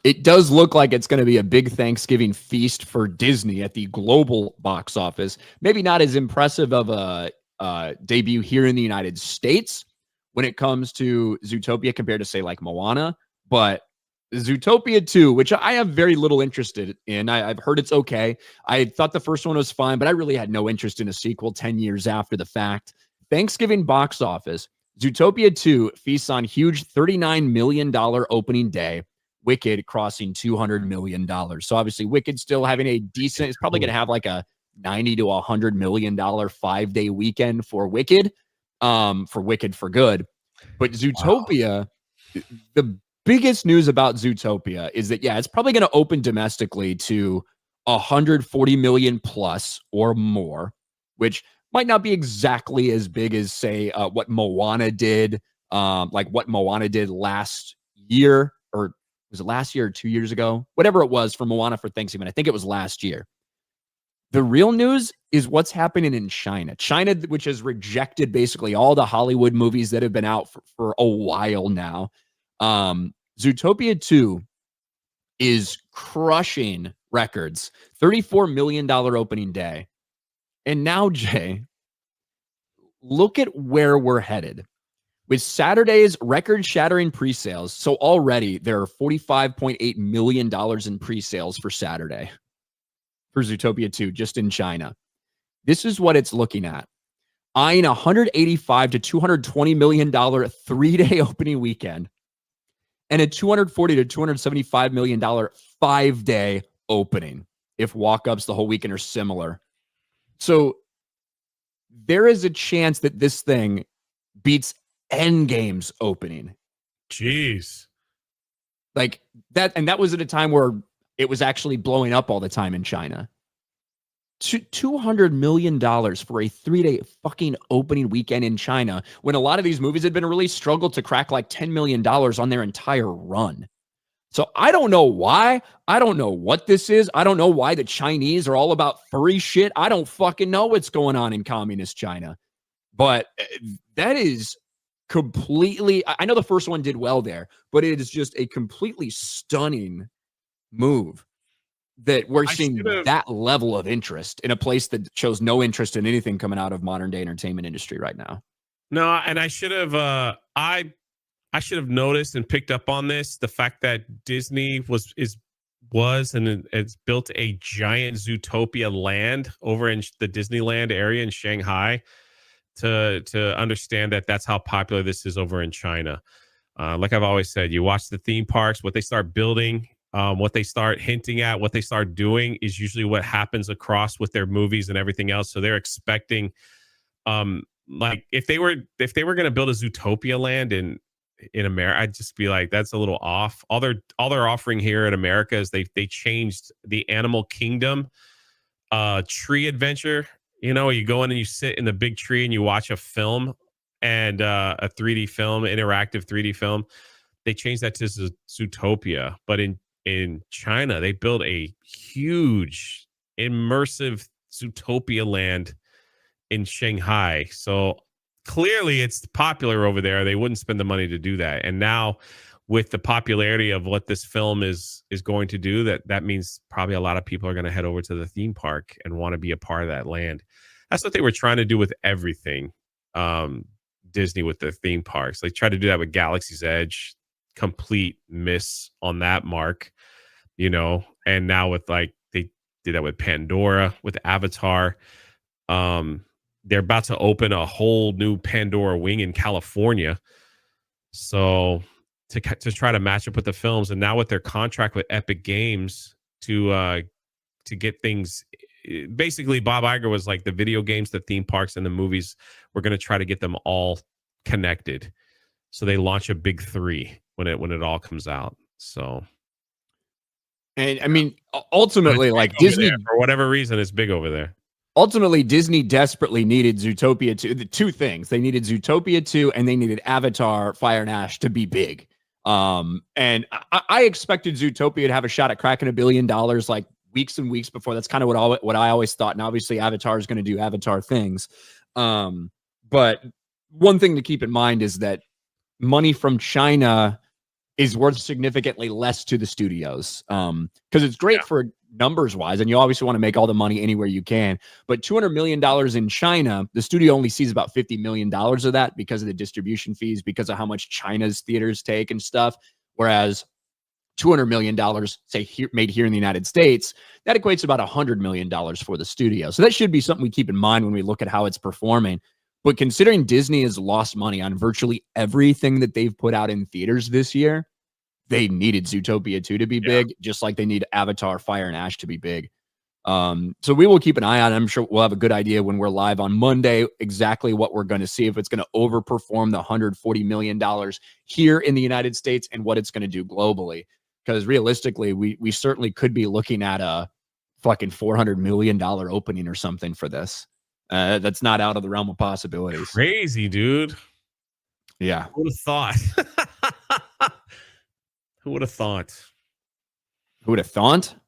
It does look like it's going to be a big Thanksgiving feast for Disney at the global box office. Maybe not as impressive of a debut here in the United States when it comes to Zootopia compared to, say, like Moana, but Zootopia 2, which I have very little interest in. I've heard it's okay. I thought the first one was fine, but I really had no interest in a sequel 10 years after the fact. Thanksgiving box office, Zootopia 2 feasts on huge $39 million opening day. Wicked crossing $200 million. So obviously Wicked still having a decent, it's probably going to have like a $90 to $100 million 5-day weekend for Wicked for good. But Zootopia, the biggest news about Zootopia is that, yeah, it's probably going to open domestically to 140 million plus or more, which might not be exactly as big as, say, what Moana did, like what Moana did last year, or was it last year or 2 years ago? Whatever it was for Moana for Thanksgiving. I think it was last year. The real news is what's happening in China. China, which has rejected basically all the Hollywood movies that have been out for a while now. Zootopia 2 is crushing records. $34 million opening day. And now, Jay, look at where we're headed. With Saturday's record-shattering pre-sales, so already there are $45.8 million in pre-sales for Saturday for Zootopia 2, just in China. This is what it's looking at. Eyeing $185 to $220 million 3-day opening weekend and a $240 to $275 million 5-day opening if walk-ups the whole weekend are similar. So there is a chance that this thing beats Endgame's opening. Jeez. Like that, and that was at a time where it was actually blowing up all the time in China. $200 million for a 3-day fucking opening weekend in China, when a lot of these movies had been really struggled to crack like $10 million on their entire run. So I don't know why. I don't know what this is. I don't know why the Chinese are all about furry shit. I don't fucking know what's going on in communist China. But that is completely, I know the first one did well there, but it is just a completely stunning move that we're seeing that level of interest in a place that shows no interest in anything coming out of modern day entertainment industry right now. No, and I should have I should have noticed and picked up on this, the fact that Disney was and it's built a giant Zootopia land over in the Disneyland area in Shanghai, to understand that that's how popular this is over in China. Like I've always said, you watch the theme parks, what they start building, what they start hinting at, what they start doing is usually what happens across with their movies and everything else. So they're expecting, like if they were going to build a Zootopia land in America, I'd just be like, that's a little off. All they're offering here in America is they changed the Animal Kingdom tree adventure. You know, you go in and you sit in the big tree and you watch a film, and a 3D film, interactive 3D film. They changed that to Zootopia. But in China, they built a huge immersive Zootopia land in Shanghai. So clearly it's popular over there. They wouldn't spend the money to do that. And now with the popularity of what this film is going to do, that means probably a lot of people are going to head over to the theme park and want to be a part of that land. That's what they were trying to do with everything. Disney with their theme parks. They tried to do that with Galaxy's Edge. Complete miss on that mark, you know. And now with, like, they did that with Pandora, with Avatar. They're about to open a whole new Pandora wing in California. So to try to match up with the films, and now with their contract with Epic Games to get things, basically Bob Iger was like, the video games, the theme parks, and the movies, we're going to try to get them all connected. So they launch a big 3 when it all comes out. So, and I mean, ultimately, like Disney, for whatever reason, it's big over there. Ultimately, Disney desperately needed Zootopia 2. The two things, they needed Zootopia 2 and they needed Avatar Fire and Ash to be big. And I expected Zootopia to have a shot at cracking $1 billion like weeks and weeks before. That's kind of what I always thought. And obviously Avatar is going to do Avatar things. But one thing to keep in mind is that money from China is worth significantly less to the studios. Because it's great for numbers wise, and you obviously want to make all the money anywhere you can. But $200 million in China, the studio only sees about $50 million of that because of the distribution fees, because of how much China's theaters take and stuff. Whereas $200 million, say, made here in the United States, that equates to about $100 million for the studio. So that should be something we keep in mind when we look at how it's performing. But considering Disney has lost money on virtually everything that they've put out in theaters this year, they needed Zootopia 2 to be big, just like they need Avatar, Fire and Ash to be big. So we will keep an eye on it. I'm sure we'll have a good idea when we're live on Monday exactly what we're going to see, if it's going to overperform the $140 million here in the United States and what it's going to do globally. Because realistically, we certainly could be looking at a fucking $400 million opening or something for this. That's not out of the realm of possibilities. Crazy, dude. Yeah. Who would have thought? Who would have thought? Who would have thought?